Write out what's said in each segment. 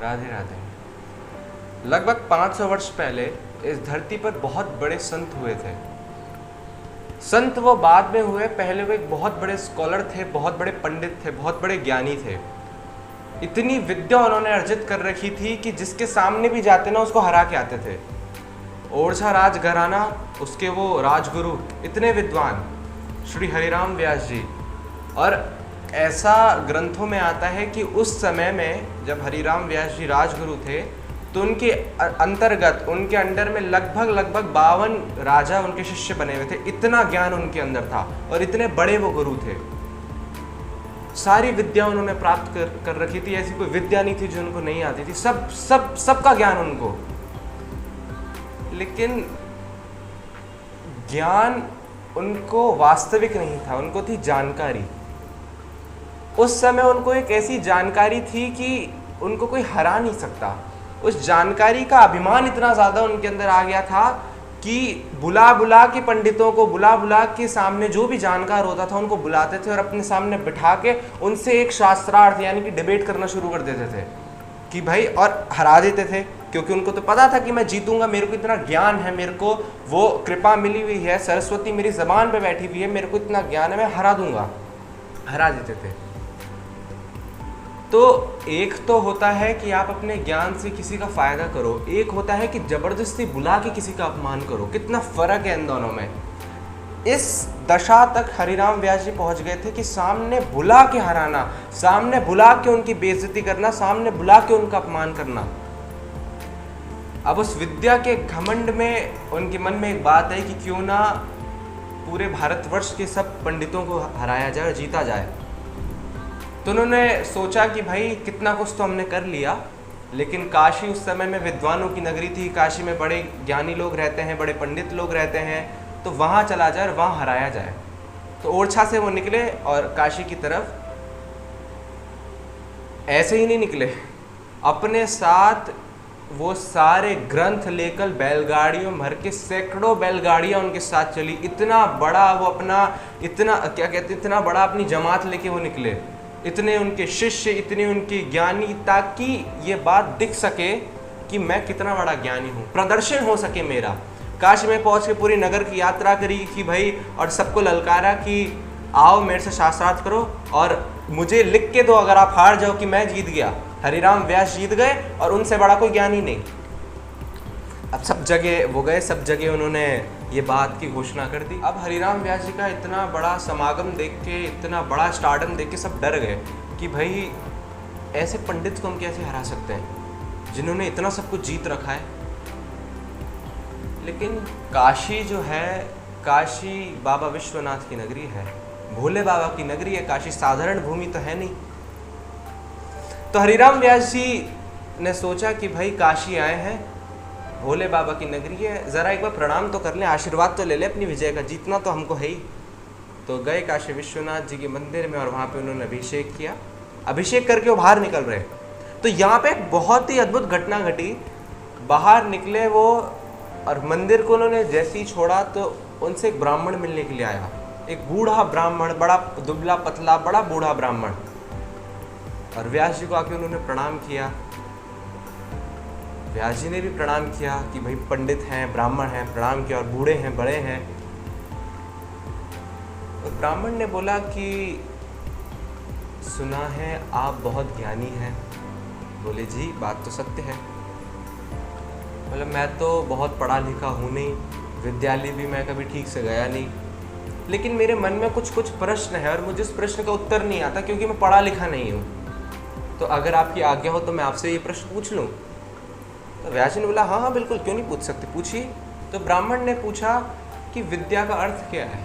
राधे राधे। लगभग 500 वर्ष पहले इस धरती पर बहुत बड़े संत हुए थे। संत वो बाद में हुए, पहले वो एक बहुत बड़े स्कॉलर थे, बहुत बड़े पंडित थे, बहुत बड़े ज्ञानी थे। इतनी विद्या उन्होंने अर्जित कर रखी थी कि जिसके सामने भी जाते ना उसको हरा के आते थे। ओरछा राज घराना, उसके वो राजगुरु इतने विद्वान श्री हरिराम व्यास जी। और ऐसा ग्रंथों में आता है कि उस समय में जब हरिराम व्यास जी राजगुरु थे तो उनके अंतर्गत, उनके अंडर में लगभग 52 राजा उनके शिष्य बने हुए थे। इतना ज्ञान उनके अंदर था और इतने बड़े वो गुरु थे। सारी विद्या उन्होंने प्राप्त कर रखी थी। ऐसी कोई विद्या नहीं थी जो उनको नहीं आती थी। सबका ज्ञान उनको। लेकिन ज्ञान उनको वास्तविक नहीं था, उनको थी जानकारी। उस समय उनको एक ऐसी जानकारी थी कि उनको कोई हरा नहीं सकता। उस जानकारी का अभिमान इतना ज़्यादा उनके अंदर आ गया था कि बुला के पंडितों को, बुला के सामने जो भी जानकार होता था उनको बुलाते थे और अपने सामने बिठा के उनसे एक शास्त्रार्थ यानी कि डिबेट करना शुरू कर देते थे कि भाई, और हरा देते थे क्योंकि उनको तो पता था कि मैं जीतूंगा, मेरे को इतना ज्ञान है, मेरे को वो कृपा मिली हुई है, सरस्वती मेरी ज़बान पे बैठी हुई है, मेरे को इतना ज्ञान है, मैं हरा दूंगा। हरा देते थे। तो एक तो होता है कि आप अपने ज्ञान से किसी का फ़ायदा करो, एक होता है कि ज़बरदस्ती बुला के किसी का अपमान करो। कितना फ़र्क है इन दोनों में। इस दशा तक हरिराम व्यास जी पहुंच गए थे कि सामने बुला के हराना, सामने बुला के उनकी बेइज्जती करना, सामने बुला के उनका अपमान करना। अब उस विद्या के घमंड में उनके मन में एक बात है कि क्यों ना पूरे भारतवर्ष के सब पंडितों को हराया जाए और जीता जाए। तो उन्होंने सोचा कि भाई कितना कुछ तो हमने कर लिया, लेकिन काशी उस समय में विद्वानों की नगरी थी। काशी में बड़े ज्ञानी लोग रहते हैं, बड़े पंडित लोग रहते हैं, तो वहाँ चला जाए और वहाँ हराया जाए। तो ओरछा से वो निकले और काशी की तरफ। ऐसे ही नहीं निकले, अपने साथ वो सारे ग्रंथ लेकर बैलगाड़ियों भर के, सैकड़ों बैलगाड़ियाँ उनके साथ चली। इतना बड़ा वो अपना, इतना क्या कहते, इतना बड़ा अपनी जमात लेके वो निकले। इतने उनके शिष्य, इतने उनके ज्ञानी, ताकि ये बात दिख सके कि मैं कितना बड़ा ज्ञानी हूँ, प्रदर्शन हो सके मेरा। काशी में पहुँच के पूरी नगर की यात्रा करी कि भाई, और सबको ललकारा कि आओ मेरे से शास्त्रार्थ करो और मुझे लिख के दो अगर आप हार जाओ कि मैं जीत गया, हरिराम व्यास जीत गए और उनसे बड़ा कोई ज्ञानी नहीं। अब सब जगह वो गए, सब जगह उन्होंने ये बात की घोषणा कर दी। अब हरिराम व्यास जी का इतना बड़ा समागम देख के, इतना बड़ा स्टारडम देख के सब डर गए कि भाई ऐसे पंडित को हम कैसे हरा सकते हैं जिन्होंने इतना सब कुछ जीत रखा है। लेकिन काशी जो है, काशी बाबा विश्वनाथ की नगरी है, भोले बाबा की नगरी है। काशी साधारण भूमि तो है नहीं। तो हरिराम व्यास जी ने सोचा कि भाई काशी आए हैं, भोले बाबा की नगरी है, ज़रा एक बार प्रणाम तो कर लें, आशीर्वाद तो ले लें अपनी विजय का, जीतना तो हमको है ही। तो गए काशी विश्वनाथ जी के मंदिर में और वहाँ पे उन्होंने अभिषेक किया। अभिषेक करके वो बाहर निकल रहे, तो यहाँ पे एक बहुत ही अद्भुत घटना घटी। बाहर निकले वो और मंदिर को उन्होंने जैसे ही छोड़ा तो उनसे एक ब्राह्मण मिलने के लिए आया। एक बूढ़ा ब्राह्मण, बड़ा दुबला पतला, बड़ा बूढ़ा ब्राह्मण। और व्यास जी को आके उन्होंने प्रणाम किया। व्यास जी ने भी प्रणाम किया कि भाई पंडित हैं, ब्राह्मण हैं, प्रणाम किया, और बूढ़े हैं, बड़े हैं। और ब्राह्मण ने बोला कि सुना है आप बहुत ज्ञानी हैं। बोले जी बात तो सत्य है। बोले मैं तो बहुत पढ़ा लिखा हूँ नहीं, विद्यालय भी मैं कभी ठीक से गया नहीं, लेकिन मेरे मन में कुछ प्रश्न है और मुझे उस प्रश्न का उत्तर नहीं आता क्योंकि मैं पढ़ा लिखा नहीं हूँ। तो अगर आपकी आज्ञा हो तो मैं आपसे ये प्रश्न पूछ लूँ। तो व्यास जी ने बोला हाँ बिल्कुल, क्यों नहीं पूछ सकते, पूछिए। तो ब्राह्मण ने पूछा कि विद्या का अर्थ क्या है।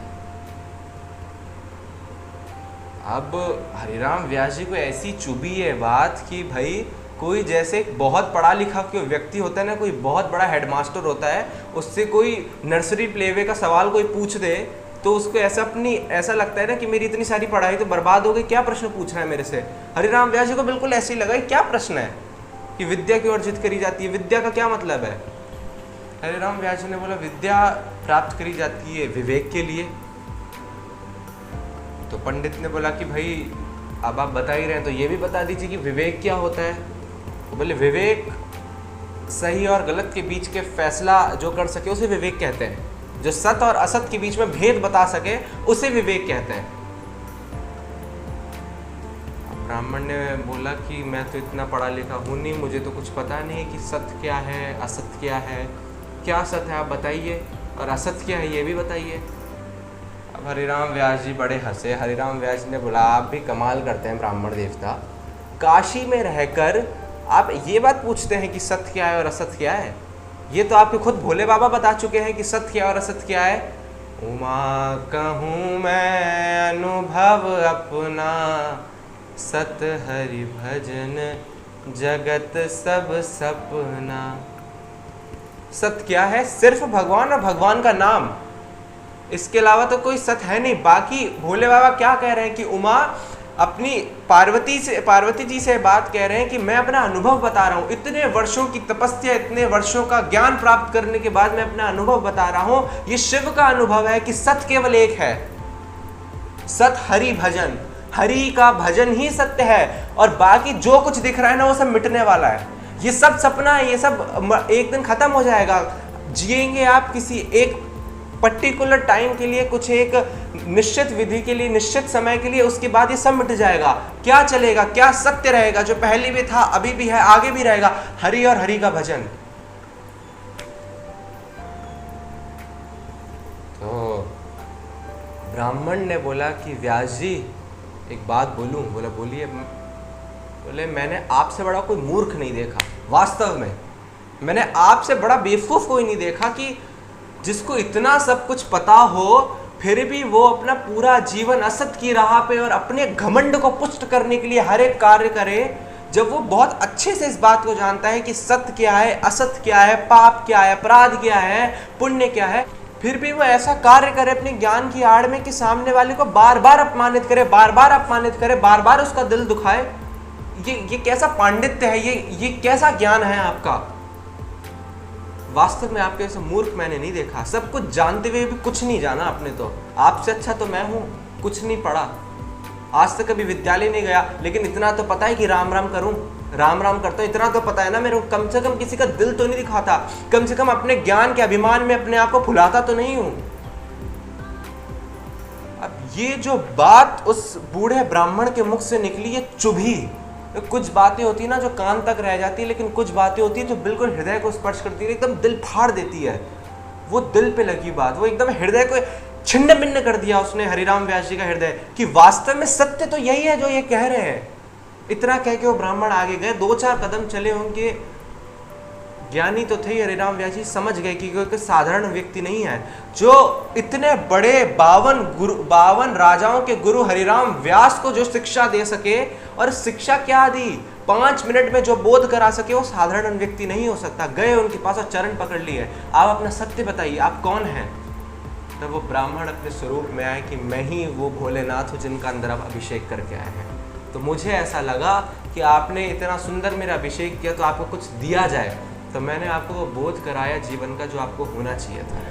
अब हरिराम व्यास जी को ऐसी चुभी है बात कि भाई कोई जैसे बहुत पढ़ा लिखा कोई व्यक्ति होता है ना, कोई बहुत बड़ा हेडमास्टर होता है, उससे कोई नर्सरी प्लेवे का सवाल कोई पूछ दे तो उसको ऐसा लगता है ना कि मेरी इतनी सारी पढ़ाई तो बर्बाद हो गई, क्या प्रश्न पूछ रहा है मेरे से। हरिराम व्यास जी को बिल्कुल ऐसे ही लगा क्या प्रश्न है कि विद्या क्यों अर्जित करी जाती है, विद्या का क्या मतलब है। हरिराम व्यास जी ने बोला विद्या प्राप्त करी जाती है विवेक के लिए। तो पंडित ने बोला कि भाई अब आप बता ही रहे हैं तो ये भी बता दीजिए कि विवेक क्या होता है। बोले विवेक सही और गलत के बीच के फैसला जो कर सके उसे विवेक कहते हैं। जो सत और असत के बीच में भेद बता सके उसे विवेक कहते हैं। ब्राह्मण ने बोला कि मैं तो इतना पढ़ा लिखा हूँ नहीं, मुझे तो कुछ पता नहीं कि सत्य क्या है असत क्या है। क्या सत्य है आप बताइए, और असत क्या है ये भी बताइए। अब हरिराम व्यास जी बड़े हंसे। हरिराम व्यास जी ने बोला आप भी कमाल करते हैं ब्राह्मण देवता, काशी में रहकर आप ये बात पूछते हैं कि सत्य क्या है और असत क्या है। ये तो आपके खुद भोले बाबा बता चुके हैं कि सत्य क्या और असत क्या है। उमा कहूँ मैं अनुभव अपना, सत हरि भजन जगत सब सपना। सत्य क्या है? सिर्फ भगवान और भगवान का नाम, इसके अलावा तो कोई सत्य है नहीं। बाकी भोले बाबा क्या कह रहे हैं कि उमा अपनी पार्वती जी से बात कह रहे हैं कि मैं अपना अनुभव बता रहा हूँ। इतने वर्षों की तपस्या, इतने वर्षों का ज्ञान प्राप्त करने के बाद मैं अपना अनुभव बता रहा हूँ। ये शिव का अनुभव है कि सत्य केवल एक है, सत हरि भजन। हरि का भजन ही सत्य है, और बाकी जो कुछ दिख रहा है ना वो सब मिटने वाला है। ये सब सपना है, ये सब एक दिन खत्म हो जाएगा। जिएंगे आप किसी एक पर्टिकुलर टाइम के लिए, कुछ एक निश्चित विधि के लिए, निश्चित समय के लिए, उसके बाद ये सब मिट जाएगा। क्या चलेगा, क्या सत्य रहेगा जो पहले भी था, अभी भी है, आगे भी रहेगा? हरि और हरि का भजन। तो ब्राह्मण ने बोला कि व्यास जी एक बात बोलूं? बोला बोलिए। बोले मैंने आपसे बड़ा कोई मूर्ख नहीं देखा, वास्तव में मैंने आपसे बड़ा बेवकूफ कोई नहीं देखा कि जिसको इतना सब कुछ पता हो फिर भी वो अपना पूरा जीवन असत की राह पे और अपने घमंड को पुष्ट करने के लिए हर एक कार्य करे, जब वो बहुत अच्छे से इस बात को जानता है कि सत्य क्या है, असत क्या है, पाप क्या है, अपराध क्या है, पुण्य क्या है, फिर भी वो ऐसा कार्य करे अपने ज्ञान की आड़ में कि सामने वाले को बार बार अपमानित करे, बार बार अपमानित करे, बार बार उसका दिल दुखाए। ये कैसा पांडित्य है, ये कैसा ज्ञान है आपका? वास्तव में आपके जैसे मूर्ख मैंने नहीं देखा। सब कुछ जानते हुए भी कुछ नहीं जाना आपने। तो आपसे अच्छा तो मैं हूँ, कुछ नहीं पढ़ा, आज तक कभी विद्यालय नहीं गया, लेकिन इतना तो पता है कि राम राम करूं, राम राम करता हूं, इतना तो पता है ना मेरे को। कम से कम किसी का दिल तो नहीं दिखाता, कम से कम अपने ज्ञान के अभिमान में अपने आप को फुलाता तो नहीं हूं। अब ये जो बात उस बूढ़े ब्राह्मण के मुख से निकली, ये चुभी। तो कुछ बातें होती है ना जो कान तक रह जाती है, लेकिन कुछ बातें होती है जो बिल्कुल हृदय को स्पर्श करती है, एकदम दिल फाड़ देती है। वो दिल पे लगी बात, वो एकदम हृदय को छिन्न भिन्न कर दिया उसने, हरिराम व्यास जी का हृदय, कि वास्तव में सत्य तो यही है जो ये कह रहे हैं। इतना कह के वो ब्राह्मण आगे गए, 2-4 कदम चले होंगे। ज्ञानी तो थे हरिराम व्यास जी, समझ गए कि कोई साधारण व्यक्ति नहीं है जो इतने बड़े 52 राजाओं के गुरु हरिराम व्यास को जो शिक्षा दे सके, और शिक्षा क्या दी, 5 मिनट में जो बोध करा सके, वो साधारण व्यक्ति नहीं हो सकता। गए उनके पास और चरण पकड़ लिए, आप अपना सत्य बताइए, आप कौन हैं? तब वो ब्राह्मण अपने स्वरूप में आए कि मैं ही वो भोलेनाथ हूँ जिनका अंदर आप अभिषेक करके आए हैं। तो मुझे ऐसा लगा कि आपने इतना सुंदर मेरा अभिषेक किया तो आपको कुछ दिया जाए, तो मैंने आपको वो बोध कराया जीवन का जो आपको होना चाहिए था।